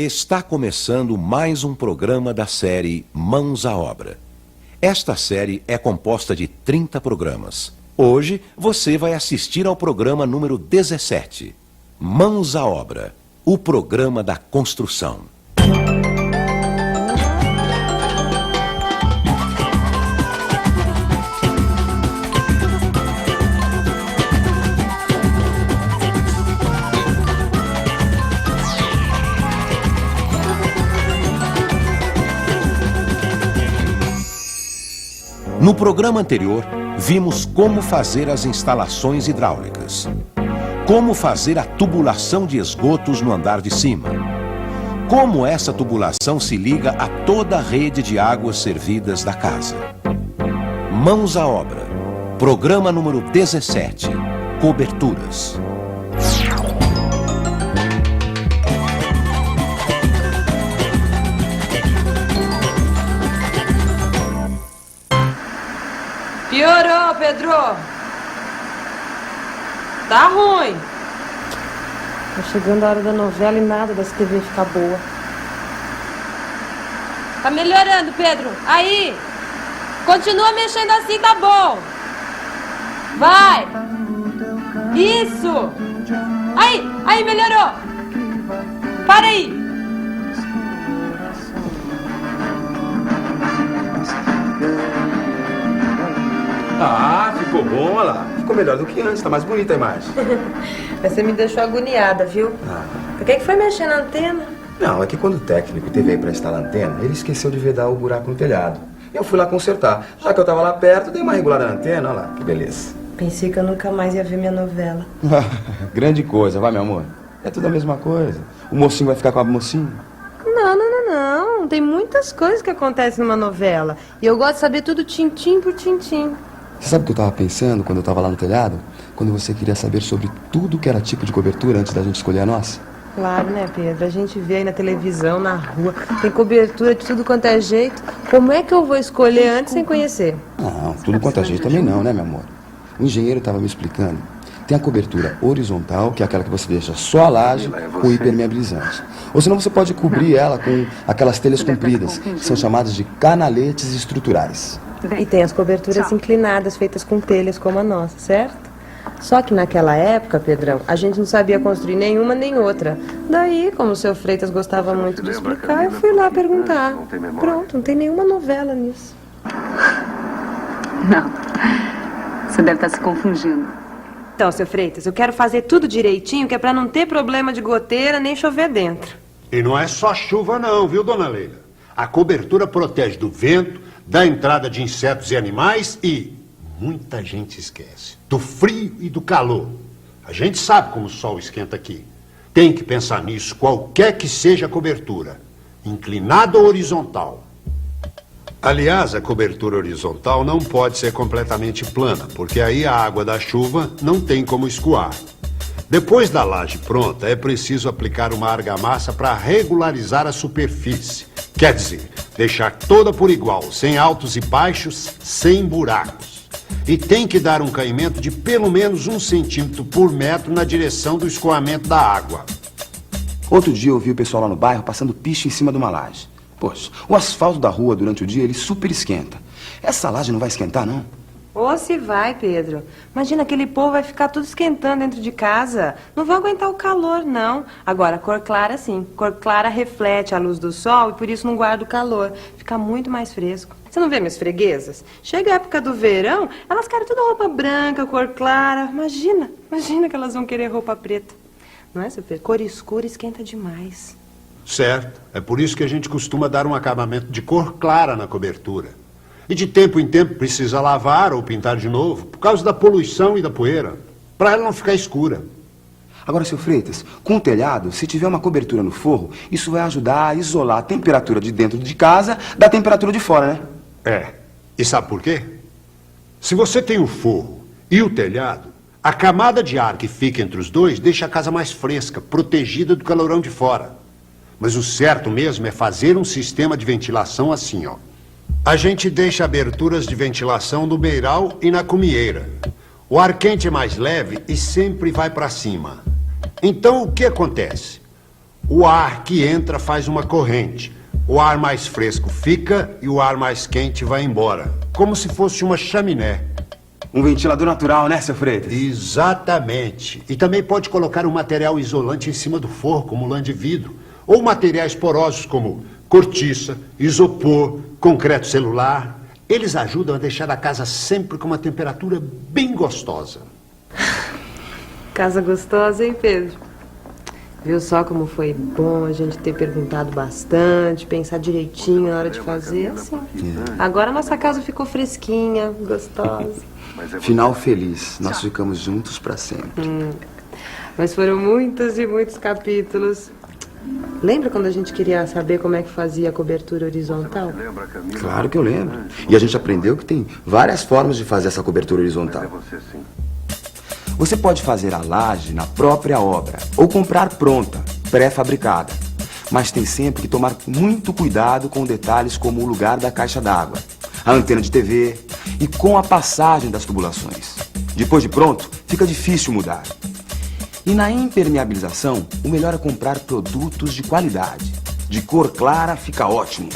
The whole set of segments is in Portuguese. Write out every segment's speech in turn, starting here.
Está começando mais um programa da série Mãos à Obra. Esta série é composta de 30 programas. Hoje você vai assistir ao programa número 17, Mãos à Obra, o programa da construção. No programa anterior, vimos como fazer as instalações hidráulicas, como fazer a tubulação de esgotos no andar de cima, como essa tubulação se liga a toda a rede de águas servidas da casa. Mãos à Obra, programa número 17, coberturas. Piorou, Pedro! Tá ruim! Tá chegando a hora da novela e nada das TV ficar boa. Tá melhorando, Pedro! Aí! Continua mexendo assim, tá bom! Vai! Isso! Aí, melhorou! Para aí! Ah, ficou bom, olha lá. Ficou melhor do que antes, tá mais bonita a imagem. Mas você me deixou agoniada, viu? Por que foi mexer na antena? Não, é que quando o técnico teve aí pra instalar a antena, ele esqueceu de vedar o buraco no telhado. Eu fui lá consertar. Já que eu tava lá perto, dei uma regulada na antena, olha lá, que beleza. Pensei que eu nunca mais ia ver minha novela. Grande coisa, vai, meu amor. É tudo a mesma coisa. O mocinho vai ficar com a mocinha. Não. Tem muitas coisas que acontecem numa novela. E eu gosto de saber tudo tintim por tintim. Você sabe o que eu tava pensando quando eu tava lá no telhado? Quando você queria saber sobre tudo que era tipo de cobertura antes da gente escolher a nossa? Claro, né, Pedro? A gente vê aí na televisão, na rua, tem cobertura de tudo quanto é jeito. Como é que eu vou escolher antes sem conhecer? Não, tudo quanto é jeito também não, né, meu amor? O engenheiro tava me explicando. Tem a cobertura horizontal, que é aquela que você deixa só a laje com hipermeabilizante. Ou senão você pode cobrir ela com aquelas telhas compridas, que são chamadas de canaletes estruturais. E tem as coberturas inclinadas, feitas com telhas como a nossa, certo? Só que naquela época, Pedrão, a gente não sabia construir nenhuma nem outra. Daí, como o seu Freitas gostava muito de explicar, eu fui lá perguntar. Pronto, não tem nenhuma novela nisso. Não, você deve estar se confundindo. Então, seu Freitas, eu quero fazer tudo direitinho, que é pra não ter problema de goteira nem chover dentro. E não é só chuva não, viu, dona Leila? A cobertura protege do vento, da entrada de insetos e animais e, muita gente esquece, do frio e do calor. A gente sabe como o sol esquenta aqui. Tem que pensar nisso, qualquer que seja a cobertura, inclinada ou horizontal. Aliás, a cobertura horizontal não pode ser completamente plana, porque aí a água da chuva não tem como escoar. Depois da laje pronta, é preciso aplicar uma argamassa para regularizar a superfície. Quer dizer, deixar toda por igual, sem altos e baixos, sem buracos. E tem que dar um caimento de pelo menos 1 centímetro por metro na direção do escoamento da água. Outro dia eu vi o pessoal lá no bairro passando piche em cima de uma laje. Poxa, o asfalto da rua durante o dia ele super esquenta. Essa laje não vai esquentar, não? Ou se vai, Pedro. Imagina, aquele povo vai ficar tudo esquentando dentro de casa. Não vai aguentar o calor, não. Agora, cor clara, sim. Cor clara reflete a luz do sol e por isso não guarda o calor. Fica muito mais fresco. Você não vê minhas freguesas? Chega a época do verão, elas querem tudo roupa branca, cor clara. Imagina que elas vão querer roupa preta. Não é, seu Pedro? Cor escura esquenta demais. Certo. É por isso que a gente costuma dar um acabamento de cor clara na cobertura. E de tempo em tempo precisa lavar ou pintar de novo, por causa da poluição e da poeira, para ela não ficar escura. Agora, seu Freitas, com o telhado, se tiver uma cobertura no forro, isso vai ajudar a isolar a temperatura de dentro de casa da temperatura de fora, né? É. E sabe por quê? Se você tem o forro e o telhado, a camada de ar que fica entre os dois deixa a casa mais fresca, protegida do calorão de fora. Mas o certo mesmo é fazer um sistema de ventilação assim, ó. A gente deixa aberturas de ventilação no beiral e na cumieira. O ar quente é mais leve e sempre vai para cima. Então, o que acontece? O ar que entra faz uma corrente. O ar mais fresco fica e o ar mais quente vai embora. Como se fosse uma chaminé. Um ventilador natural, né, seu Freitas? Exatamente. E também pode colocar um material isolante em cima do forro, como lã de vidro. Ou materiais porosos como cortiça, isopor, concreto celular. Eles ajudam a deixar a casa sempre com uma temperatura bem gostosa. Casa gostosa, hein, Pedro? Viu só como foi bom a gente ter perguntado bastante, pensar direitinho na hora de fazer, assim. Agora a nossa casa ficou fresquinha, gostosa. Final feliz. Nós ficamos juntos pra sempre. Mas foram muitos e muitos capítulos. Lembra quando a gente queria saber como é que fazia a cobertura horizontal? Claro que eu lembro. E a gente aprendeu que tem várias formas de fazer essa cobertura horizontal. Você pode fazer a laje na própria obra ou comprar pronta, pré-fabricada. Mas tem sempre que tomar muito cuidado com detalhes como o lugar da caixa d'água, a antena de TV e com a passagem das tubulações. Depois de pronto, fica difícil mudar. E na impermeabilização, o melhor é comprar produtos de qualidade. De cor clara fica ótimo.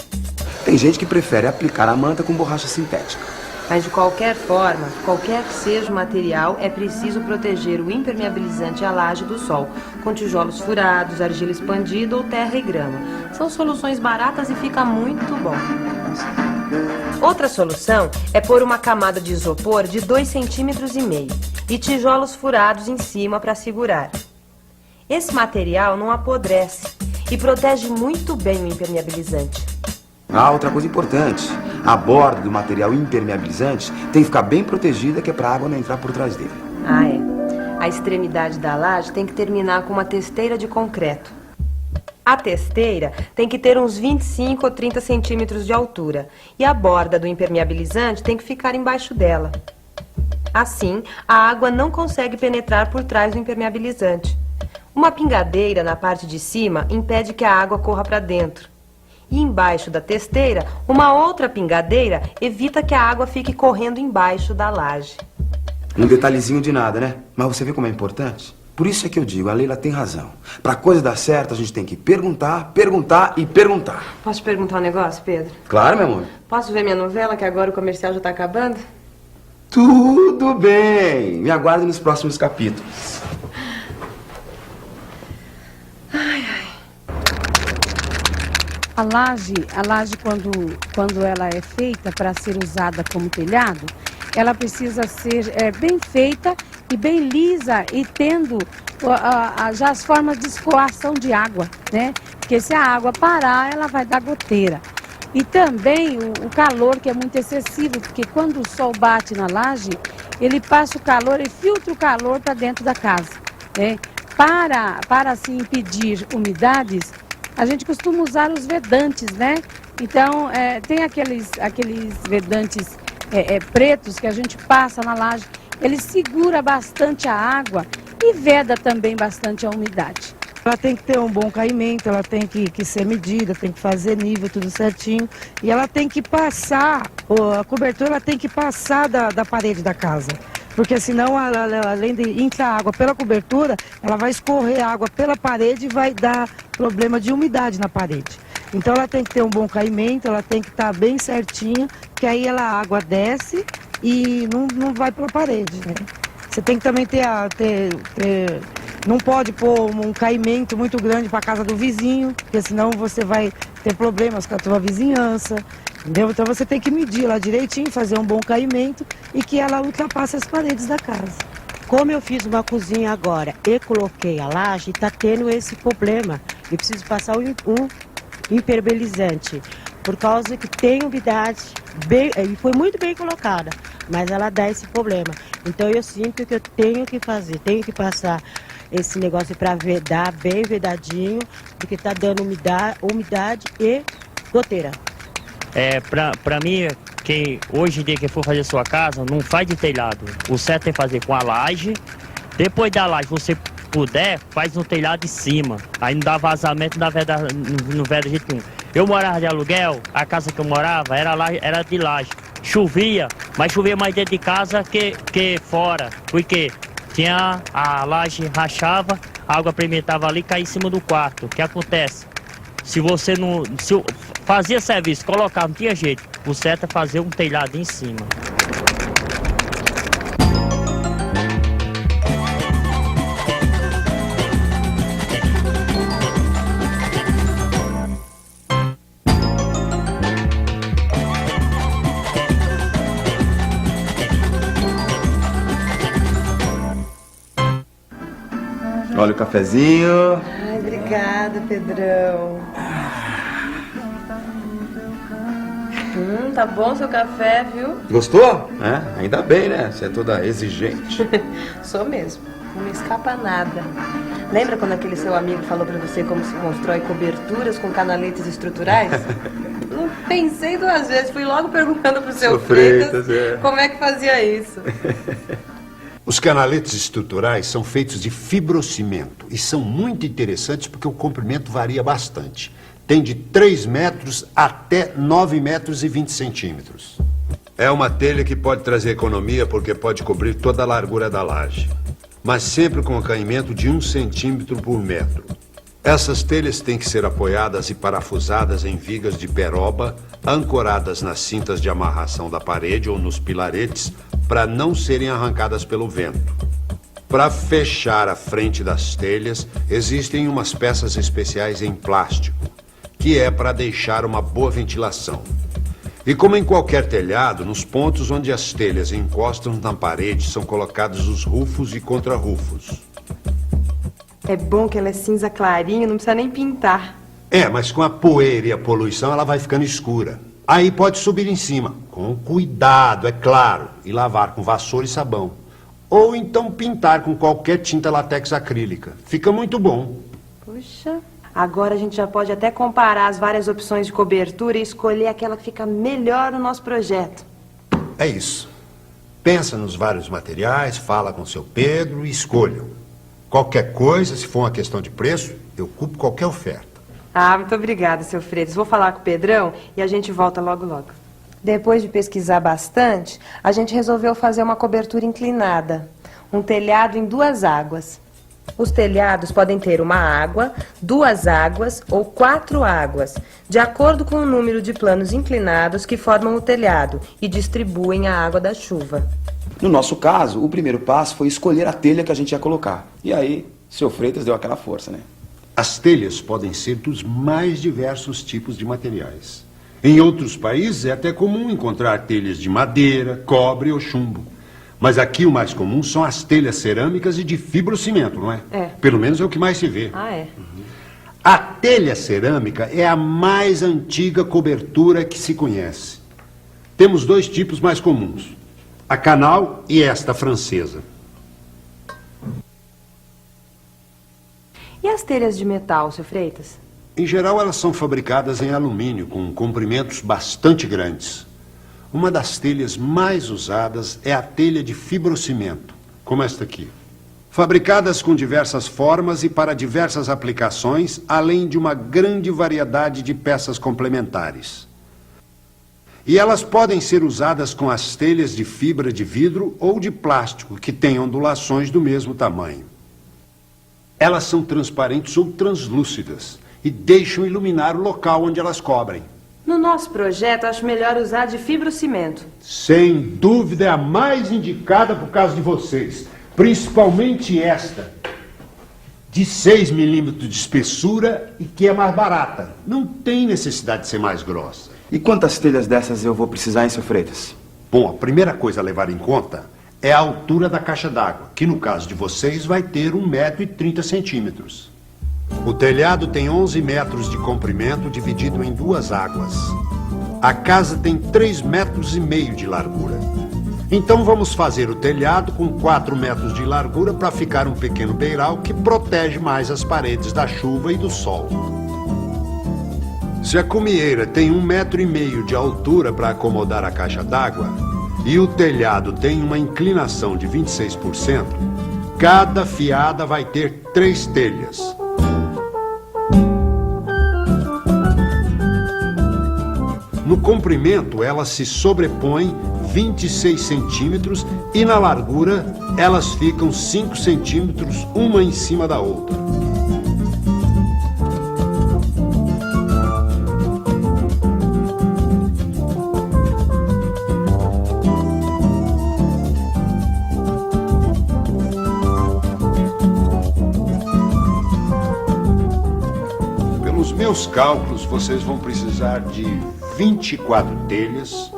Tem gente que prefere aplicar a manta com borracha sintética. Mas de qualquer forma, qualquer que seja o material, é preciso proteger o impermeabilizante e a laje do sol, com tijolos furados, argila expandida ou terra e grama. São soluções baratas e fica muito bom. Outra solução é pôr uma camada de isopor de 2,5 cm e tijolos furados em cima para segurar. Esse material não apodrece e protege muito bem o impermeabilizante. Outra coisa importante, a borda do material impermeabilizante tem que ficar bem protegida, que é para a água não entrar por trás dele. É. A extremidade da laje tem que terminar com uma testeira de concreto. A testeira tem que ter uns 25 ou 30 centímetros de altura e a borda do impermeabilizante tem que ficar embaixo dela. Assim, a água não consegue penetrar por trás do impermeabilizante. Uma pingadeira na parte de cima impede que a água corra para dentro. E embaixo da testeira, uma outra pingadeira evita que a água fique correndo embaixo da laje. Um detalhezinho de nada, né? Mas você vê como é importante? Por isso é que eu digo, a Leila tem razão. Pra coisa dar certo, a gente tem que perguntar, perguntar e perguntar. Posso te perguntar um negócio, Pedro? Claro, meu amor. Posso ver minha novela, que agora o comercial já tá acabando? Tudo bem. Me aguarde nos próximos capítulos. A laje quando ela é feita para ser usada como telhado, ela precisa ser bem feita e bem lisa e tendo já as formas de escoação de água, né? Porque se a água parar, ela vai dar goteira. E também o calor, que é muito excessivo, porque quando o sol bate na laje, ele passa o calor e filtra o calor para dentro da casa, né? Para assim impedir umidades, a gente costuma usar os vedantes, né? Então, tem aqueles vedantes pretos que a gente passa na laje. Ele segura bastante a água e veda também bastante a umidade. Ela tem que ter um bom caimento, ela tem que ser medida, tem que fazer nível, tudo certinho. E ela tem que passar, a cobertura ela tem que passar da parede da casa. Porque senão, além de entrar água pela cobertura, ela vai escorrer água pela parede e vai dar problema de umidade na parede. Então ela tem que ter um bom caimento, ela tem que estar bem certinha, que aí a água desce e não vai pela parede, né? Você tem que também não pode pôr um caimento muito grande para a casa do vizinho, porque senão você vai ter problemas com a tua vizinhança. Entendeu? Então você tem que medir lá direitinho, fazer um bom caimento e que ela ultrapasse as paredes da casa. Como eu fiz uma cozinha agora e coloquei a laje, está tendo esse problema. Eu preciso passar um impermeabilizante, por causa que tem umidade, e foi muito bem colocada, mas ela dá esse problema. Então eu sinto que eu tenho que fazer, tenho que passar esse negócio para vedar, bem vedadinho, porque está dando umidade e goteira. Pra mim, hoje em dia que for fazer sua casa, não faz de telhado. O certo é fazer com a laje. Depois da laje, você puder, faz no telhado de cima. Aí não dá vazamento, não veda de jeito nenhum. Eu morava de aluguel, a casa que eu morava era de laje. Chovia, mas chovia mais dentro de casa que fora. Porque a laje rachava, a água primeira ali e cair em cima do quarto. O que acontece? Se você não... Se fazia serviço, colocar, não tinha jeito. O certo é fazer um telhado em cima. Olha o cafezinho. Ai, obrigada, Pedrão. Tá bom seu café, viu? Gostou? É, ainda bem, né? Você é toda exigente. Sou mesmo. Não me escapa nada. Lembra quando aquele seu amigo falou pra você como se constrói coberturas com canaletes estruturais? Não pensei duas vezes. Fui logo perguntando pro seu Freitas como é que fazia isso. Os canaletes estruturais são feitos de fibrocimento e são muito interessantes porque o comprimento varia bastante. Tem de 3 metros até 9 metros e 20 centímetros. É uma telha que pode trazer economia porque pode cobrir toda a largura da laje, mas sempre com caimento de 1 centímetro por metro. Essas telhas têm que ser apoiadas e parafusadas em vigas de peroba, ancoradas nas cintas de amarração da parede ou nos pilaretes, para não serem arrancadas pelo vento. Para fechar a frente das telhas, existem umas peças especiais em plástico, que é para deixar uma boa ventilação. E como em qualquer telhado, nos pontos onde as telhas encostam na parede são colocados os rufos e contrarrufos. É bom que ela é cinza clarinho, não precisa nem pintar. É, mas com a poeira e a poluição ela vai ficando escura. Aí pode subir em cima, com cuidado, é claro, e lavar com vassoura e sabão. Ou então pintar com qualquer tinta látex acrílica. Fica muito bom. Puxa, agora a gente já pode até comparar as várias opções de cobertura e escolher aquela que fica melhor no nosso projeto. É isso. Pensa nos vários materiais, fala com seu Pedro e escolham. Qualquer coisa, se for uma questão de preço, eu culpo qualquer oferta. Ah, muito obrigada, seu Freitas. Vou falar com o Pedrão e a gente volta logo, logo. Depois de pesquisar bastante, a gente resolveu fazer uma cobertura inclinada. Um telhado em 2 águas. Os telhados podem ter uma água, 2 águas ou 4 águas, de acordo com o número de planos inclinados que formam o telhado e distribuem a água da chuva. No nosso caso, o primeiro passo foi escolher a telha que a gente ia colocar. E aí, seu Freitas deu aquela força, né? As telhas podem ser dos mais diversos tipos de materiais. Em outros países é até comum encontrar telhas de madeira, cobre ou chumbo. Mas aqui o mais comum são as telhas cerâmicas e de fibrocimento, não é? É. Pelo menos é o que mais se vê. Ah, é? A telha cerâmica é a mais antiga cobertura que se conhece. Temos 2 tipos mais comuns. A canal e esta francesa. E as telhas de metal, seu Freitas? Em geral, elas são fabricadas em alumínio, com comprimentos bastante grandes. Uma das telhas mais usadas é a telha de fibrocimento, como esta aqui. Fabricadas com diversas formas e para diversas aplicações, além de uma grande variedade de peças complementares. E elas podem ser usadas com as telhas de fibra de vidro ou de plástico, que têm ondulações do mesmo tamanho. Elas são transparentes ou translúcidas e deixam iluminar o local onde elas cobrem. No nosso projeto, acho melhor usar de fibrocimento. Sem dúvida é a mais indicada por causa de vocês. Principalmente esta, de 6 milímetros de espessura e que é mais barata. Não tem necessidade de ser mais grossa. E quantas telhas dessas eu vou precisar, hein, seu Freitas? Bom, a primeira coisa a levar em conta é a altura da caixa d'água, que no caso de vocês vai ter 1,30 m. O telhado tem 11 metros de comprimento dividido em 2 águas. A casa tem 3,5 metros de largura. Então vamos fazer o telhado com 4 metros de largura para ficar um pequeno beiral que protege mais as paredes da chuva e do sol. Se a cumieira tem 1,5 m de altura para acomodar a caixa d'água e o telhado tem uma inclinação de 26%, cada fiada vai ter 3 telhas. No No comprimento, elas se sobrepõem 26 centímetros e na largura, elas ficam 5 centímetros uma em cima da outra. Pelos meus cálculos, vocês vão precisar de 24 telhas,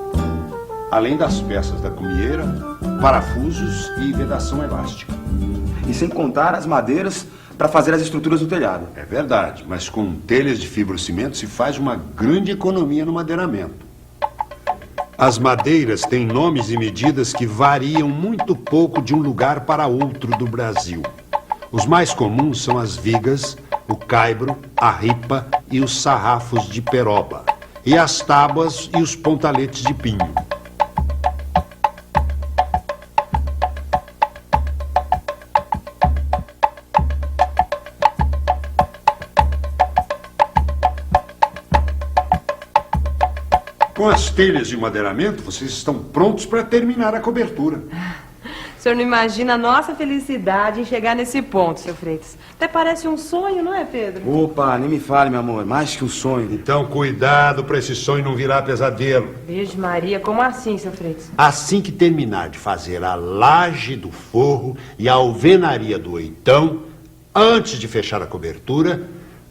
além das peças da cumieira, parafusos e vedação elástica. E sem contar as madeiras para fazer as estruturas do telhado. É verdade, mas com telhas de fibrocimento se faz uma grande economia no madeiramento. As madeiras têm nomes e medidas que variam muito pouco de um lugar para outro do Brasil. Os mais comuns são as vigas, o caibro, a ripa e os sarrafos de peroba, e as tábuas e os pontaletes de pinho. Com as telhas de madeiramento, vocês estão prontos para terminar a cobertura. O senhor não imagina a nossa felicidade em chegar nesse ponto, seu Freitas. Até parece um sonho, não é, Pedro? Opa, nem me fale, meu amor. Mais que um sonho. Então, cuidado para esse sonho não virar pesadelo. Virgem Maria, como assim, seu Freitas? Assim que terminar de fazer a laje do forro e a alvenaria do oitão, antes de fechar a cobertura,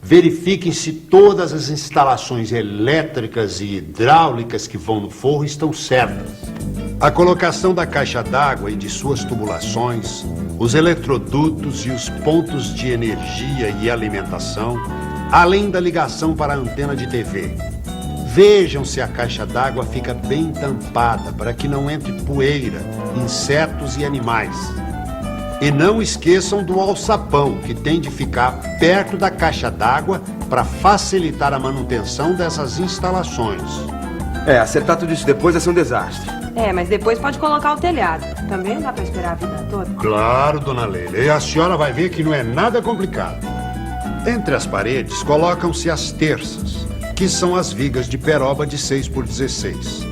verifiquem se todas as instalações elétricas e hidráulicas que vão no forro estão certas. A colocação da caixa d'água e de suas tubulações, os eletrodutos e os pontos de energia e alimentação, além da ligação para a antena de TV. Vejam se a caixa d'água fica bem tampada para que não entre poeira, insetos e animais. E não esqueçam do alçapão, que tem de ficar perto da caixa d'água para facilitar a manutenção dessas instalações. Acertar tudo isso depois vai ser um desastre. Mas depois pode colocar o telhado. Também não dá pra esperar a vida toda. Claro, dona Leila. E a senhora vai ver que não é nada complicado. Entre as paredes colocam-se as terças, que são as vigas de peroba de 6 por 16.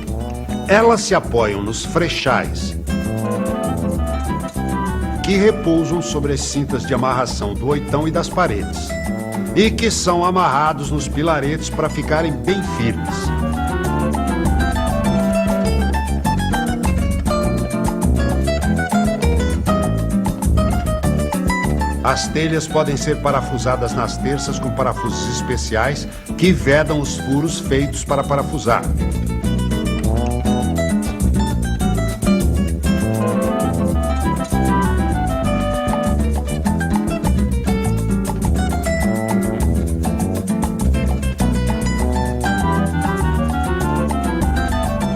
Elas se apoiam nos frechais, que repousam sobre as cintas de amarração do oitão e das paredes, e que são amarrados nos pilaretes para ficarem bem firmes. As telhas podem ser parafusadas nas terças com parafusos especiais que vedam os furos feitos para parafusar.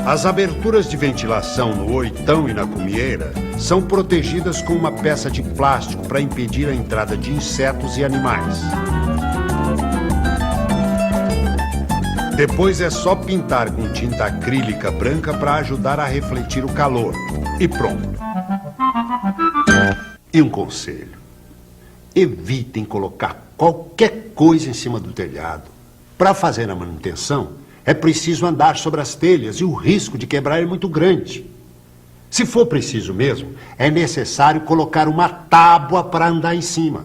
As aberturas de ventilação no oitão e na cumieira são protegidas com uma peça de plástico para impedir a entrada de insetos e animais. Depois é só pintar com tinta acrílica branca para ajudar a refletir o calor. E pronto. E um conselho: evitem colocar qualquer coisa em cima do telhado. Para fazer a manutenção, é preciso andar sobre as telhas e o risco de quebrar é muito grande. Se for preciso mesmo, é necessário colocar uma tábua para andar em cima.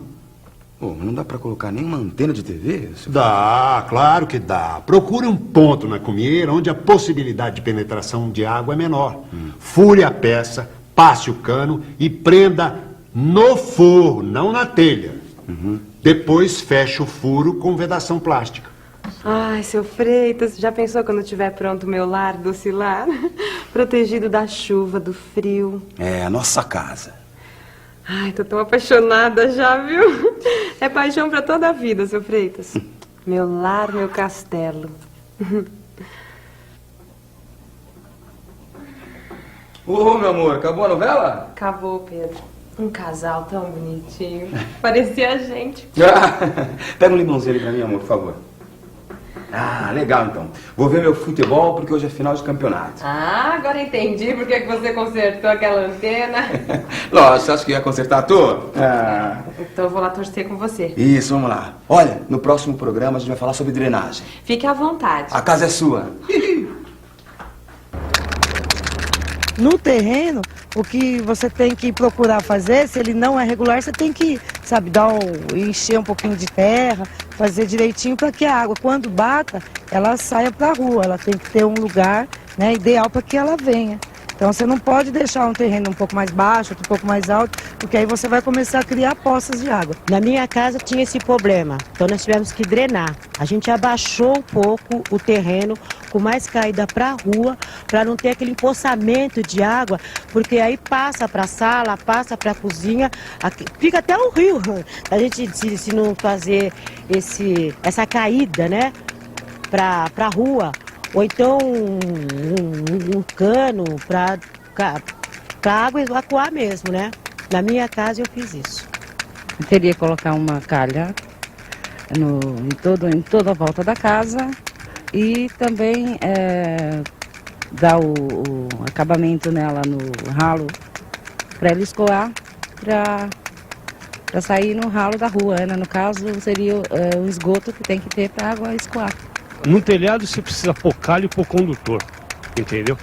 Mas não dá para colocar nenhuma antena de TV? Dá, claro que dá. Procure um ponto na cumieira onde a possibilidade de penetração de água é menor. Fure a peça, passe o cano e prenda no forro, não na telha. Depois feche o furo com vedação plástica. Ai, seu Freitas, já pensou quando tiver pronto o meu lar docilar? Protegido da chuva, do frio. A nossa casa. Ai, tô tão apaixonada já, viu? É paixão pra toda a vida, seu Freitas. Meu lar, meu castelo. Meu amor, acabou a novela? Acabou, Pedro. Um casal tão bonitinho. Parecia a gente. Pega um limãozinho ali pra mim, amor, por favor. Legal então. Vou ver meu futebol porque hoje é final de campeonato. Agora entendi por que você consertou aquela antena. Lógico, você acha que ia consertar tudo? Então eu vou lá torcer com você. Isso, vamos lá. Olha, no próximo programa a gente vai falar sobre drenagem. Fique à vontade. A casa é sua. No terreno, o que você tem que procurar fazer, se ele não é regular, você tem que, sabe, encher um pouquinho de terra, fazer direitinho para que a água, quando bata, ela saia para a rua. Ela tem que ter um lugar, né, ideal para que ela venha. Então você não pode deixar um terreno um pouco mais baixo, outro um pouco mais alto, porque aí você vai começar a criar poças de água. Na minha casa tinha esse problema, então nós tivemos que drenar. A gente abaixou um pouco o terreno, com mais caída para a rua, para não ter aquele empoçamento de água, porque aí passa para a sala, passa para a cozinha, fica até o rio. A gente, se não fazer essa caída, né, para a rua, ou então um cano para a água evacuar mesmo, né? Na minha casa eu fiz isso. Eu teria que colocar uma calha em toda a volta da casa e também dar o acabamento nela no ralo para ela escoar, para sair no ralo da rua, né? No caso seria o esgoto que tem que ter para a água escoar. No telhado você precisa pôr calho e pôr condutor, entendeu?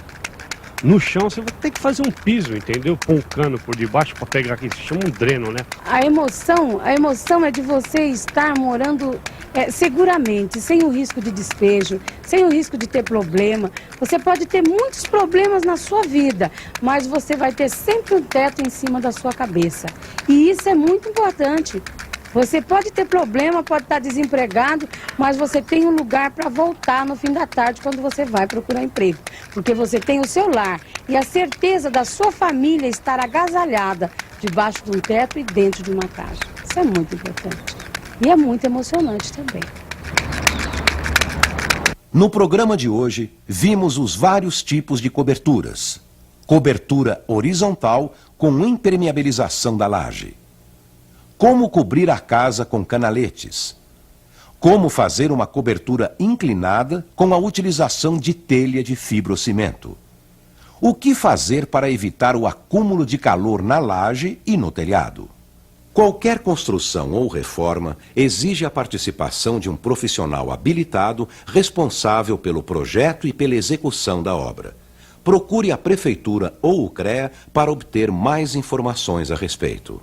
No chão você vai ter que fazer um piso, entendeu? Pôr um cano por debaixo para pegar aqui, se chama um dreno, né? A emoção é de você estar morando seguramente, sem o risco de despejo, sem o risco de ter problema. Você pode ter muitos problemas na sua vida, mas você vai ter sempre um teto em cima da sua cabeça. E isso é muito importante. Você pode ter problema, pode estar desempregado, mas você tem um lugar para voltar no fim da tarde quando você vai procurar emprego. Porque você tem o seu lar e a certeza da sua família estar agasalhada debaixo de um teto e dentro de uma casa. Isso é muito importante. E é muito emocionante também. No programa de hoje, vimos os vários tipos de coberturas. Cobertura horizontal com impermeabilização da laje. Como cobrir a casa com canaletes. Como fazer uma cobertura inclinada com a utilização de telha de fibrocimento. O que fazer para evitar o acúmulo de calor na laje e no telhado. Qualquer construção ou reforma exige a participação de um profissional habilitado responsável pelo projeto e pela execução da obra. Procure a Prefeitura ou o CREA para obter mais informações a respeito.